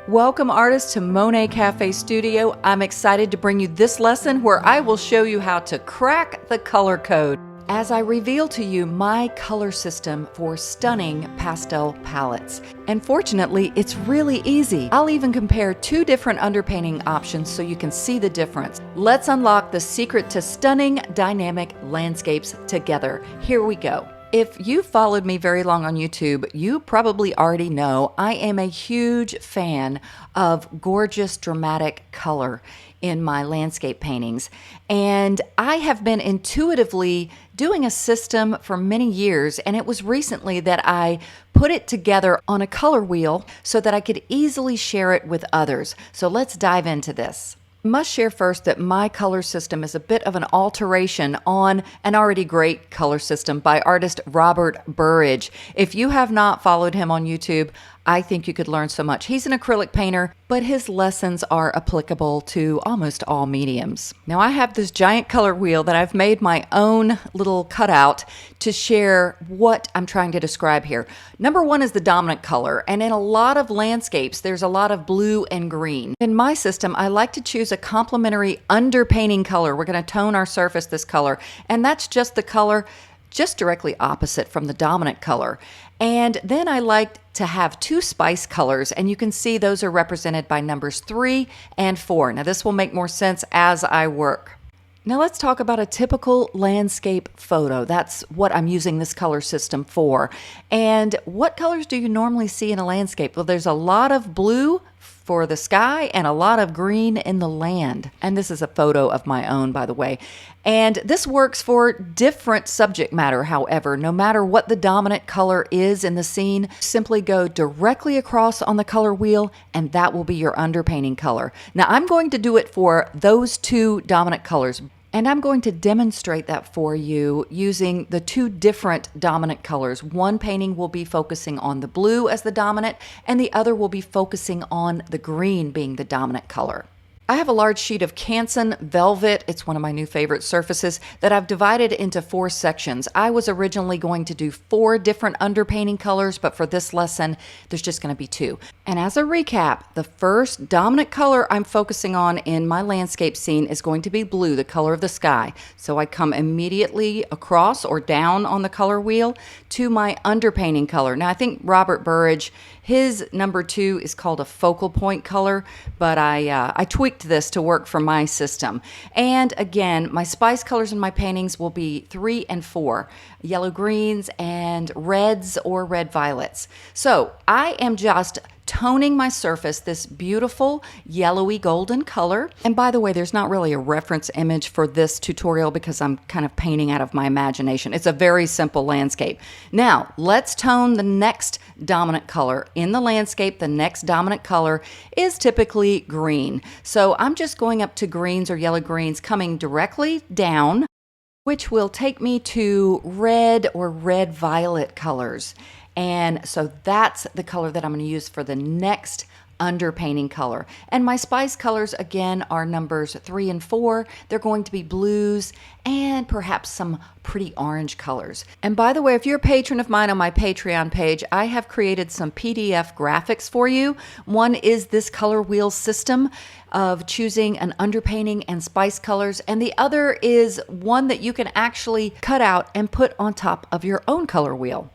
Welcome artists to Monet Cafe Studio. I'm excited to bring you this lesson where I will show you how to crack the color code as I reveal to you my color system for stunning pastel palettes. And fortunately, it's really easy. I'll even compare two different underpainting options so you can see the difference. Let's unlock the secret to stunning dynamic landscapes together. Here we go. If you've followed me very long on YouTube, you probably already know I am a huge fan of gorgeous, dramatic color in my landscape paintings. And I have been intuitively doing a system for many years, and it was recently that I put it together on a color wheel so that I could easily share it with others. So let's dive into this. I must share first that my color system is a bit of an alteration on an already great color system by artist Robert Burridge. If you have not followed him on YouTube, I think you could learn so much. He's an acrylic painter, but his lessons are applicable to almost all mediums. Now I have this giant color wheel that I've made my own little cutout to share what I'm trying to describe here. Number one is the dominant color, and in a lot of landscapes, there's a lot of blue and green. In my system, I like to choose a complementary underpainting color. We're going to tone our surface this color, and that's just the color just directly opposite from the dominant color. And then I like to have two spice colors, and you can see those are represented by numbers 3 and 4. Now this will make more sense as I work. Now let's talk about a typical landscape photo. That's what I'm using this color system for. And what colors do you normally see in a landscape? Well, there's a lot of blue for the sky and a lot of green in the land. And this is a photo of my own, by the way. And this works for different subject matter, however. No matter what the dominant color is in the scene, simply go directly across on the color wheel and that will be your underpainting color. Now I'm going to do it for those two dominant colors. And I'm going to demonstrate that for you using the two different dominant colors. One painting will be focusing on the blue as the dominant, and the other will be focusing on the green being the dominant color. I have a large sheet of Canson velvet. It's one of my new favorite surfaces that I've divided into 4 sections. I was originally going to do 4 different underpainting colors, but for this lesson, there's just going to be 2. And as a recap, the first dominant color I'm focusing on in my landscape scene is going to be blue, the color of the sky. So I come immediately across or down on the color wheel to my underpainting color. Now I think Robert Burridge, his number 2 is called a focal point color, but I tweaked this to work for my system. And again, my spice colors in my paintings will be 3 and 4, yellow greens and reds or red violets. So I am just toning my surface this beautiful yellowy golden color. And by the way, there's not really a reference image for this tutorial because I'm kind of painting out of my imagination. It's a very simple landscape. Now, let's tone the next dominant color. In the landscape, the next dominant color is typically green. So I'm just going up to greens or yellow greens, coming directly down, which will take me to red or red violet colors. And so that's the color that I'm going to use for the next underpainting color. And my spice colors again are numbers 3 and 4. They're going to be blues and perhaps some pretty orange colors. And by the way, if you're a patron of mine on my Patreon page, I have created some PDF graphics for you. One is this color wheel system of choosing an underpainting and spice colors, and the other is one that you can actually cut out and put on top of your own color wheel.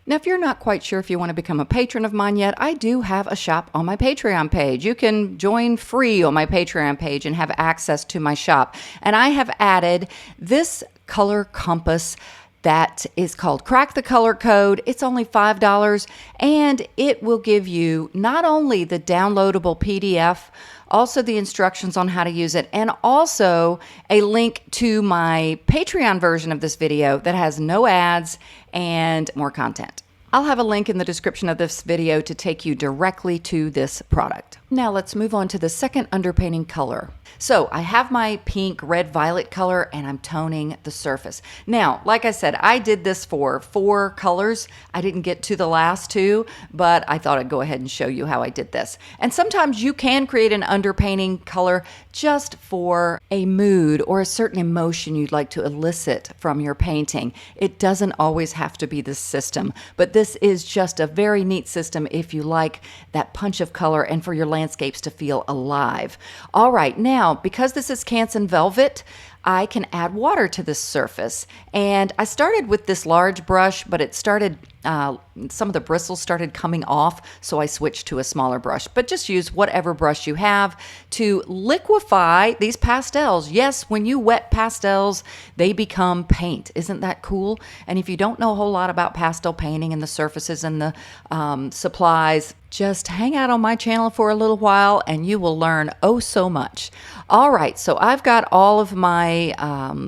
Now, if you're not quite sure if you want to become a patron of mine yet, I do have a shop on my Patreon page. You can join free on my Patreon page and have access to my shop. And I have added this color compass that is called Crack the Color Code. It's only $5, and it will give you not only the downloadable PDF, also the instructions on how to use it, and also a link to my Patreon version of this video that has no ads and more content. I'll have a link in the description of this video to take you directly to this product. Now let's move on to the second underpainting color. So I have my pink, red, violet color and I'm toning the surface. Now, like I said, I did this for 4 colors. I didn't get to the last 2, but I thought I'd go ahead and show you how I did this. And sometimes you can create an underpainting color just for a mood or a certain emotion you'd like to elicit from your painting. It doesn't always have to be this system, but this is just a very neat system if you like that punch of color and for your landscapes to feel alive. All right, now, because this is Canson Velvet, I can add water to this surface. And I started with this large brush, but it started, some of the bristles started coming off, so I switched to a smaller brush. But just use whatever brush you have to liquefy these pastels. Yes, when you wet pastels, they become paint. Isn't that cool? And if you don't know a whole lot about pastel painting and the surfaces and the supplies, just hang out on my channel for a little while and you will learn oh so much. All right, so I've got all of my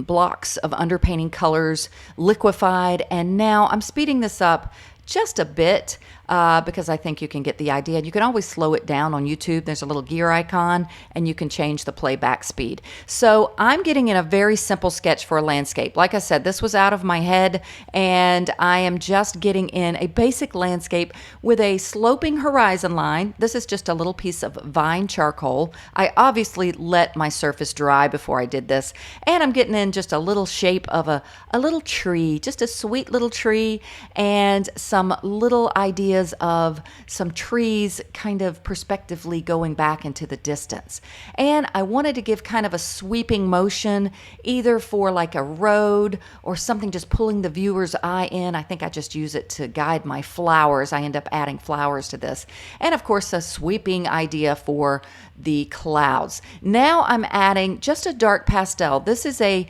blocks of underpainting colors liquefied, and now I'm speeding this up just a bit because I think you can get the idea. You can always slow it down on YouTube. There's a little gear icon and you can change the playback speed. So I'm getting in a very simple sketch for a landscape. Like I said, this was out of my head and I am just getting in a basic landscape with a sloping horizon line. This is just a little piece of vine charcoal. I obviously let my surface dry before I did this, and I'm getting in just a little shape of a little tree, just a sweet little tree, and some little ideas of some trees kind of perspectively going back into the distance. And I wanted to give kind of a sweeping motion, either for like a road or something just pulling the viewer's eye in. I think I just use it to guide my flowers. I end up adding flowers to this. And of course, a sweeping idea for the clouds. Now I'm adding just a dark pastel. This is a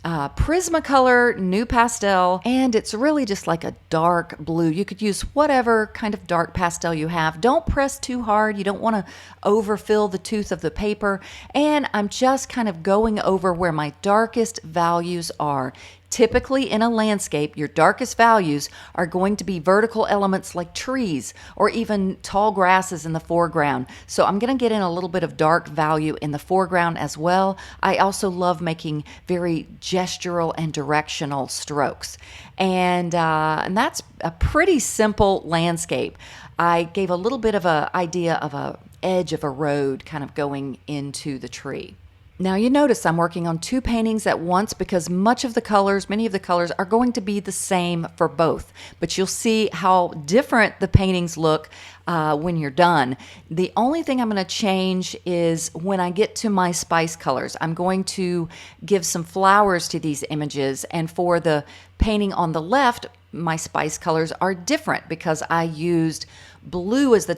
Prismacolor new pastel, and it's really just like a dark blue. You could use whatever kind of dark pastel you have. Don't press too hard. You don't want to overfill the tooth of the paper. And I'm just kind of going over where my darkest values are. Typically in a landscape, your darkest values are going to be vertical elements like trees or even tall grasses in the foreground. So I'm going to get in a little bit of dark value in the foreground as well. I also love making very gestural and directional strokes. And that's a pretty simple landscape. I gave a little bit of an idea of a edge of a road kind of going into the tree. Now you notice I'm working on 2 paintings at once because many of the colors are going to be the same for both. But you'll see how different the paintings look when you're done. The only thing I'm going to change is when I get to my spice colors. I'm going to give some flowers to these images, and for the painting on the left, my spice colors are different because I used blue as the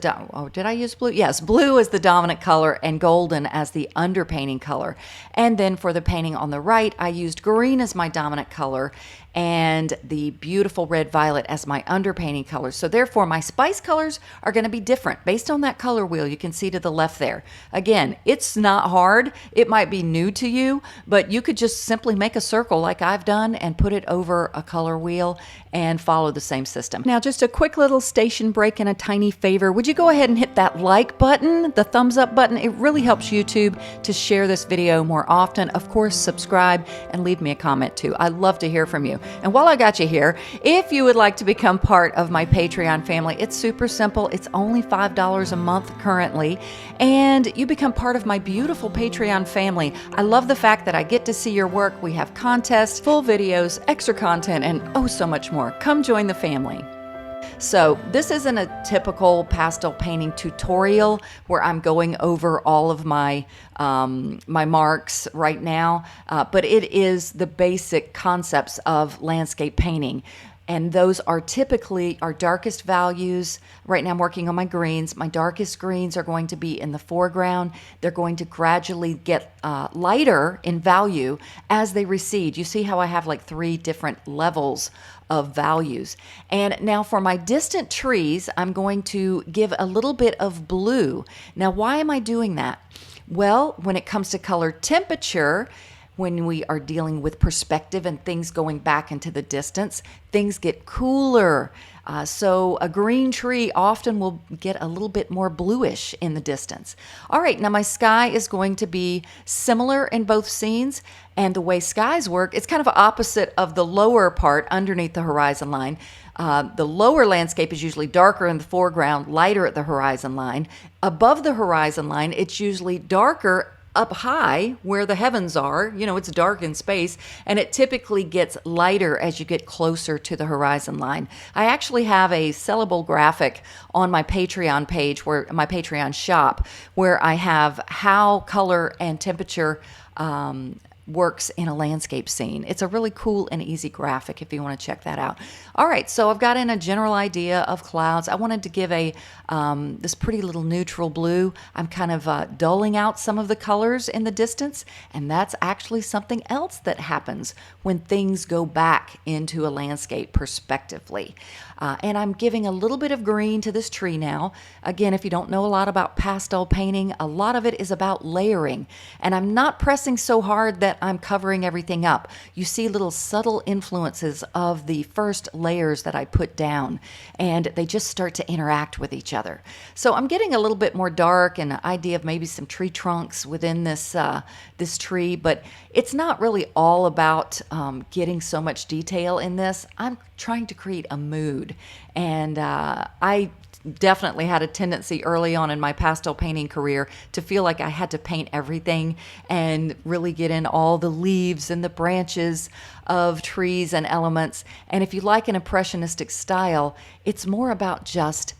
did I use blue? Yes, blue as the dominant color and golden as the underpainting color. And then for the painting on the right, I used green as my dominant color and the beautiful red violet as my underpainting color. So therefore my spice colors are going to be different based on that color wheel you can see to the left there. Again, it's not hard. It might be new to you, but you could just simply make a circle like I've done and put it over a color wheel and follow the same system. Now just a quick little station break and a tiny favor. Would you go ahead and hit that like button, the thumbs up button? It really helps YouTube to share this video more often. Of course, subscribe and leave me a comment too. I love to hear from you. And while I got you here, if you would like to become part of my Patreon family, it's super simple. It's only $5 a month currently, and you become part of my beautiful Patreon family. I love the fact that I get to see your work. We have contests, full videos, extra content, and oh so much more. Come join the family. So this isn't a typical pastel painting tutorial where I'm going over all of my my marks right now, but it is the basic concepts of landscape painting. And those are typically our darkest values. Right now I'm working on my greens. My darkest greens are going to be in the foreground. They're going to gradually get lighter in value as they recede. You see how I have like 3 different levels of values. And now for my distant trees, I'm going to give a little bit of blue. Now, why am I doing that? Well, when it comes to color temperature, when we are dealing with perspective and things going back into the distance, things get cooler. So a green tree often will get a little bit more bluish in the distance. All right, now my sky is going to be similar in both scenes. And the way skies work, it's kind of opposite of the lower part underneath the horizon line. The lower landscape is usually darker in the foreground, lighter at the horizon line. Above the horizon line, it's usually darker up high where the heavens are. You know, it's dark in space, and it typically gets lighter as you get closer to the horizon line. I actually have a sellable graphic on my Patreon page, where my Patreon shop, where I have how color and temperature works in a landscape scene. It's a really cool and easy graphic if you want to check that out. All right, so I've got in a general idea of clouds. I wanted to give a this pretty little neutral blue. I'm kind of dulling out some of the colors in the distance, and that's actually something else that happens when things go back into a landscape perspectively. And I'm giving a little bit of green to this tree now. Again, if you don't know a lot about pastel painting, a lot of it is about layering. And I'm not pressing so hard that I'm covering everything up. You see little subtle influences of the first layers that I put down, and they just start to interact with each other. So I'm getting a little bit more dark and an idea of maybe some tree trunks within this this tree, but it's not really all about getting so much detail in this. I'm trying to create a mood, and I definitely had a tendency early on in my pastel painting career to feel like I had to paint everything and really get in all the leaves and the branches of trees and elements. And if you like an impressionistic style, it's more about just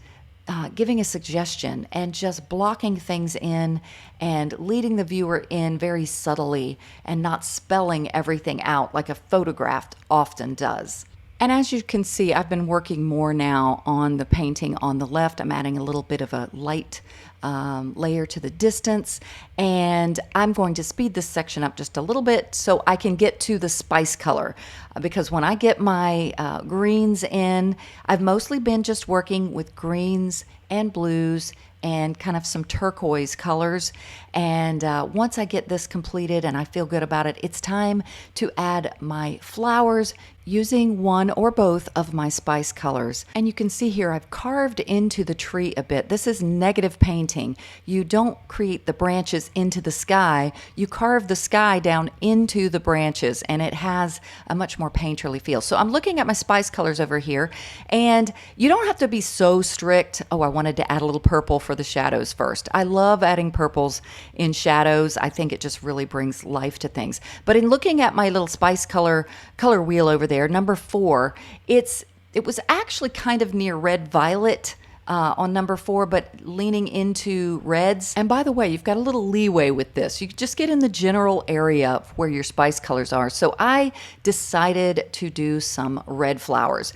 giving a suggestion and just blocking things in and leading the viewer in very subtly and not spelling everything out like a photograph often does. And as you can see, I've been working more now on the painting on the left. I'm adding a little bit of a light layer to the distance, and I'm going to speed this section up just a little bit so I can get to the spice color, because when I get my greens in, I've mostly been just working with greens and blues and kind of some turquoise colors. And once I get this completed and I feel good about it, it's time to add my flowers using one or both of my spice colors. And you can see here I've carved into the tree a bit. This is negative painting. You don't create the branches into the sky. You carve the sky down into the branches, and it has a much more painterly feel. So I'm looking at my spice colors over here, and you don't have to be so strict. Oh, I wanted to add a little purple for the shadows first. I love adding purples in shadows. I think it just really brings life to things. But in looking at my little spice color wheel over there, number 4, it was actually kind of near red violet on number 4, but leaning into reds. And by the way, you've got a little leeway with this. You just get in the general area of where your spice colors are. So I decided to do some red flowers.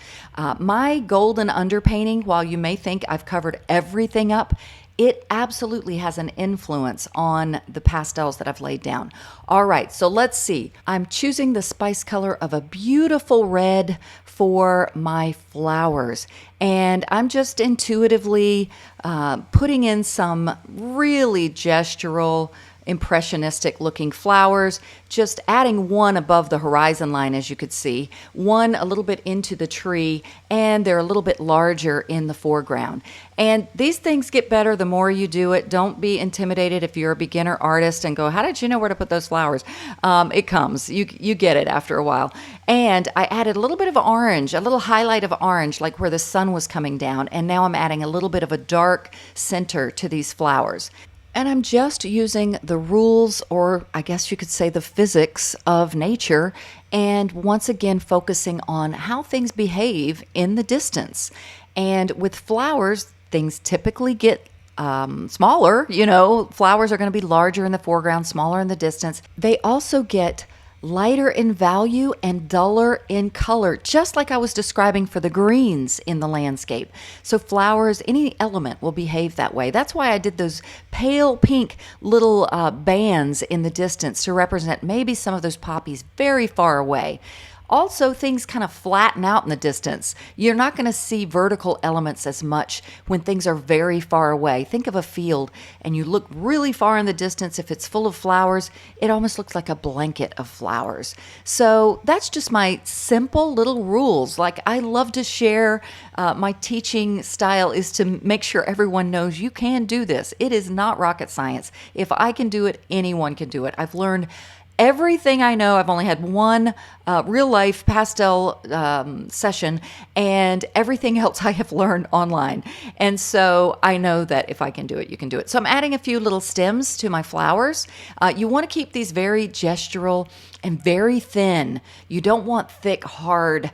My golden underpainting, while you may think I've covered everything up, it absolutely has an influence on the pastels that I've laid down. All right, so let's see. I'm choosing the spice color of a beautiful red for my flowers. And I'm just intuitively putting in some really gestural, impressionistic looking flowers, just adding one above the horizon line, as you could see, one a little bit into the tree, and they're a little bit larger in the foreground. And these things get better the more you do it. Don't be intimidated if you're a beginner artist and go, how did you know where to put those flowers? It comes. You get it after a while. And I added a little bit of orange, a little highlight of orange, like where the sun was coming down. And now I'm adding a little bit of a dark center to these flowers. And I'm just using the rules, or I guess you could say the physics of nature, and once again focusing on how things behave in the distance. And with flowers, things typically get smaller. You know, flowers are going to be larger in the foreground, smaller in the distance. They also get lighter in value and duller in color, just like I was describing for the greens in the landscape. So flowers, any element will behave that way. That's why I did those pale pink little bands in the distance to represent maybe some of those poppies very far away. Also, things kind of flatten out in the distance. You're not going to see vertical elements as much when things are very far away. Think of a field and you look really far in the distance. If it's full of flowers, it almost looks like a blanket of flowers. So that's just my simple little rules. Like, I love to share. My teaching style is to make sure everyone knows you can do this. It is not rocket science. If I can do it, anyone can do it. I've learned everything I know. I've only had one real life pastel session, and everything else I have learned online. And so I know that if I can do it, you can do it. So I'm adding a few little stems to my flowers. You want to keep these very gestural and very thin. You don't want thick, hard,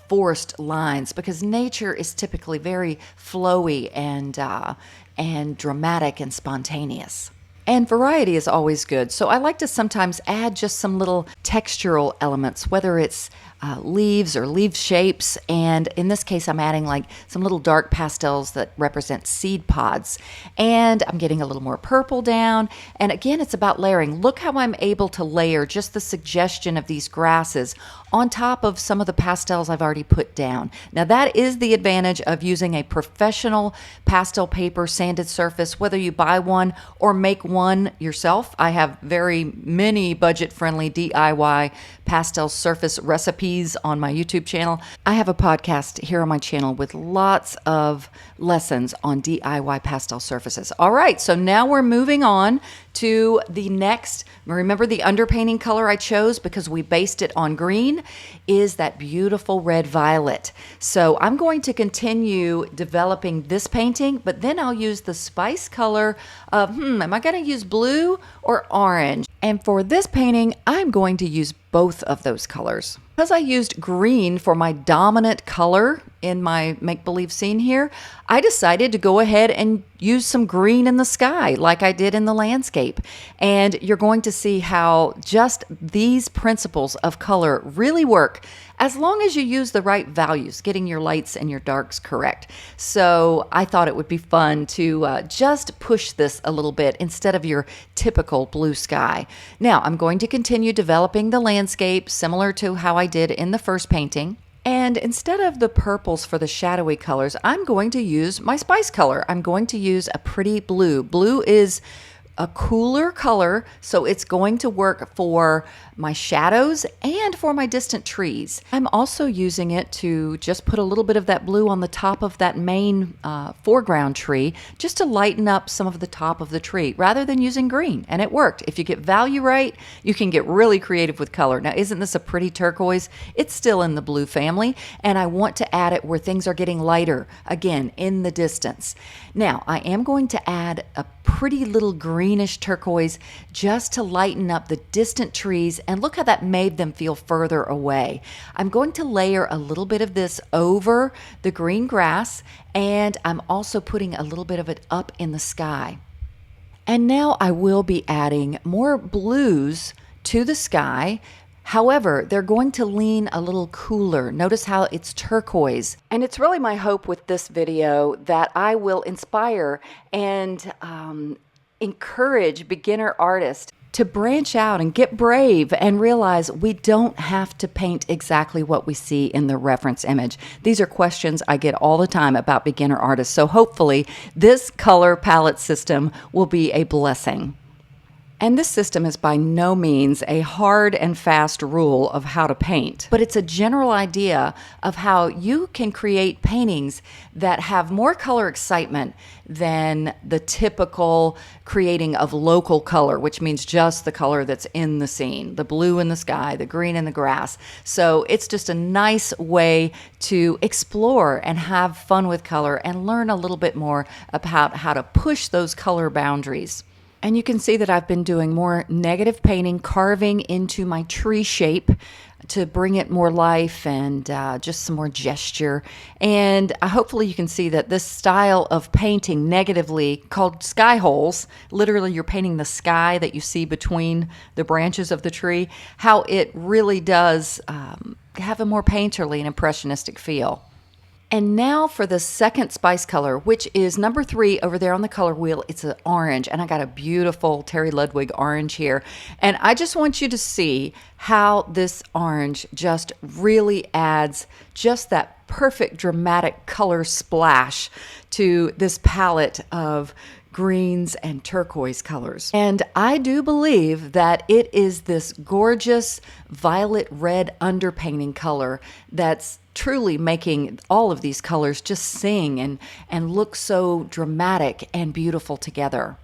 forced lines, because nature is typically very flowy and dramatic and spontaneous. And variety is always good. So I like to sometimes add just some little textural elements, whether it's leaves or leaf shapes. And in this case, I'm adding like some little dark pastels that represent seed pods. And I'm getting a little more purple down. And again, it's about layering. Look how I'm able to layer just the suggestion of these grasses on top of some of the pastels I've already put down. Now, that is the advantage of using a professional pastel paper sanded surface, whether you buy one or make one yourself. I have very many budget-friendly DIY pastel surface recipes on my YouTube channel. I have a podcast here on my channel with lots of lessons on DIY pastel surfaces. All right, so now we're moving on to the next. Remember the underpainting color I chose because we based it on green is that beautiful red violet. So I'm going to continue developing this painting, but then I'll use the spice color of, am I going to use blue or orange? And for this painting, I'm going to use both of those colors. Because I used green for my dominant color in my make-believe scene here, I decided to go ahead and use some green in the sky like I did in the landscape. And you're going to see how just these principles of color really work as long as you use the right values, getting your lights and your darks correct. So I thought it would be fun to just push this a little bit instead of your typical blue sky. Now, I'm going to continue developing the landscape similar to how I did in the first painting. And instead of the purples for the shadowy colors, I'm going to use my spice color. I'm going to use a pretty blue. Blue is a cooler color, so it's going to work for my shadows and for my distant trees. I'm also using it to just put a little bit of that blue on the top of that main foreground tree, just to lighten up some of the top of the tree rather than using green. And it worked. If you get value right, you can get really creative with color. Now, isn't this a pretty turquoise? It's still in the blue family, and I want to add it where things are getting lighter, again, in the distance. Now, I am going to add a pretty little greenish turquoise just to lighten up the distant trees, and look how that made them feel further away. I'm going to layer a little bit of this over the green grass, and I'm also putting a little bit of it up in the sky. And now I will be adding more blues to the sky. However, they're going to lean a little cooler. Notice how it's turquoise. And it's really my hope with this video that I will inspire and encourage beginner artists to branch out and get brave and realize we don't have to paint exactly what we see in the reference image. These are questions I get all the time about beginner artists. So hopefully this color palette system will be a blessing. And this system is by no means a hard and fast rule of how to paint, but it's a general idea of how you can create paintings that have more color excitement than the typical creating of local color, which means just the color that's in the scene, the blue in the sky, the green in the grass. So it's just a nice way to explore and have fun with color and learn a little bit more about how to push those color boundaries. And you can see that I've been doing more negative painting, carving into my tree shape to bring it more life and just some more gesture. And hopefully you can see that this style of painting negatively, called sky holes, literally you're painting the sky that you see between the branches of the tree, how it really does have a more painterly and impressionistic feel. And now for the second spice color, which is number 3 over there on the color wheel. It's an orange, and I got a beautiful Terry Ludwig orange here. And I just want you to see how this orange just really adds just that perfect dramatic color splash to this palette of greens and turquoise colors. And I do believe that it is this gorgeous violet red underpainting color that's truly making all of these colors just sing and look so dramatic and beautiful together.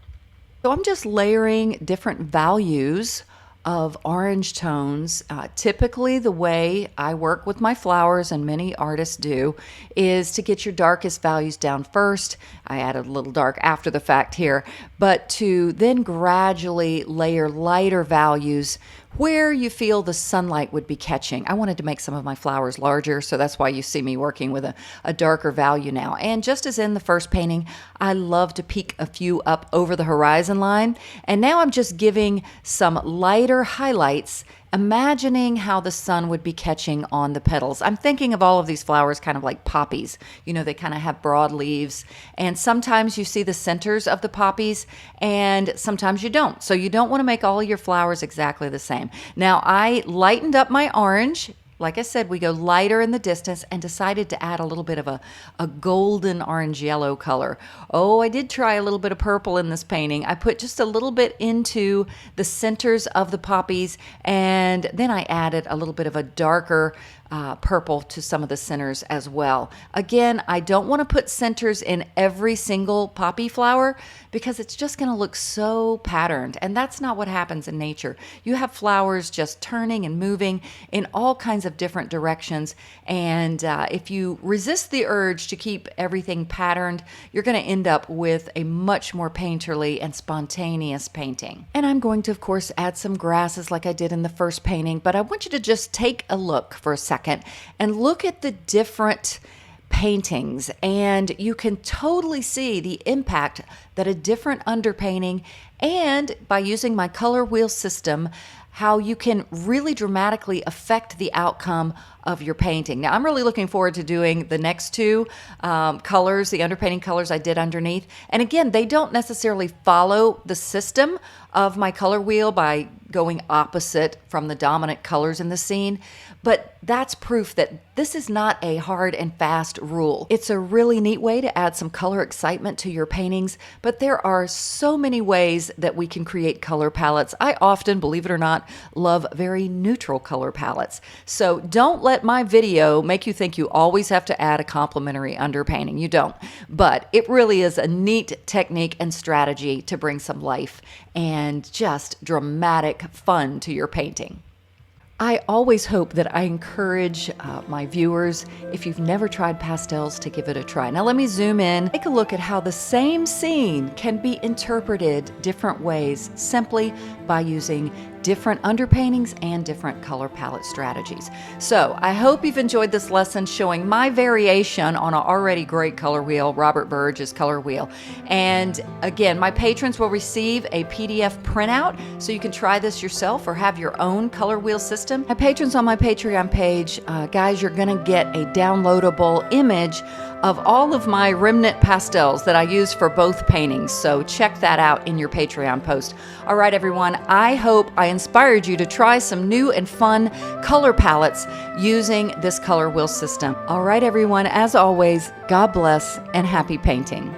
So I'm just layering different values of orange tones. Typically, the way I work with my flowers, and many artists do, is to get your darkest values down first. I added a little dark after the fact here, but to then gradually layer lighter values where you feel the sunlight would be catching. I wanted to make some of my flowers larger, so that's why you see me working with a darker value now. And just as in the first painting, I love to peek a few up over the horizon line. And now I'm just giving some lighter highlights, imagining how the sun would be catching on the petals. I'm thinking of all of these flowers kind of like poppies. You know, they kind of have broad leaves, and sometimes you see the centers of the poppies and sometimes you don't. So you don't want to make all your flowers exactly the same. Now I lightened up my orange. Like I said, we go lighter in the distance and decided to add a little bit of a golden orange yellow color. Oh, I did try a little bit of purple in this painting. I put just a little bit into the centers of the poppies, and then I added a little bit of a darker purple to some of the centers as well. Again, I don't want to put centers in every single poppy flower because it's just going to look so patterned, and that's not what happens in nature. You have flowers just turning and moving in all kinds of different directions, and if you resist the urge to keep everything patterned, you're going to end up with a much more painterly and spontaneous painting. And I'm going to, of course, add some grasses like I did in the first painting, but I want you to just take a look for a second and look at the different paintings, and you can totally see the impact that a different underpainting, and by using my color wheel system, how you can really dramatically affect the outcome of your painting. Now, I'm really looking forward to doing the next two colors, the underpainting colors I did underneath. And again, they don't necessarily follow the system of my color wheel by going opposite from the dominant colors in the scene, but that's proof that this is not a hard and fast rule. It's a really neat way to add some color excitement to your paintings, but there are so many ways that we can create color palettes. I often, believe it or not, love very neutral color palettes. So don't let my video make you think you always have to add a complementary underpainting. You don't. But it really is a neat technique and strategy to bring some life and just dramatic fun to your painting. I always hope that I encourage my viewers, if you've never tried pastels, to give it a try. Now let me zoom in, take a look at how the same scene can be interpreted different ways simply by using different underpaintings and different color palette strategies. So I hope you've enjoyed this lesson showing my variation on an already great color wheel, Robert Burge's color wheel. And again, my patrons will receive a PDF printout so you can try this yourself or have your own color wheel system. My patrons on my Patreon page, guys, you're gonna get a downloadable image of all of my remnant pastels that I use for both paintings. So check that out in your Patreon post. All right, everyone, I hope I inspired you to try some new and fun color palettes using this color wheel system. All right, everyone, as always, God bless and happy painting.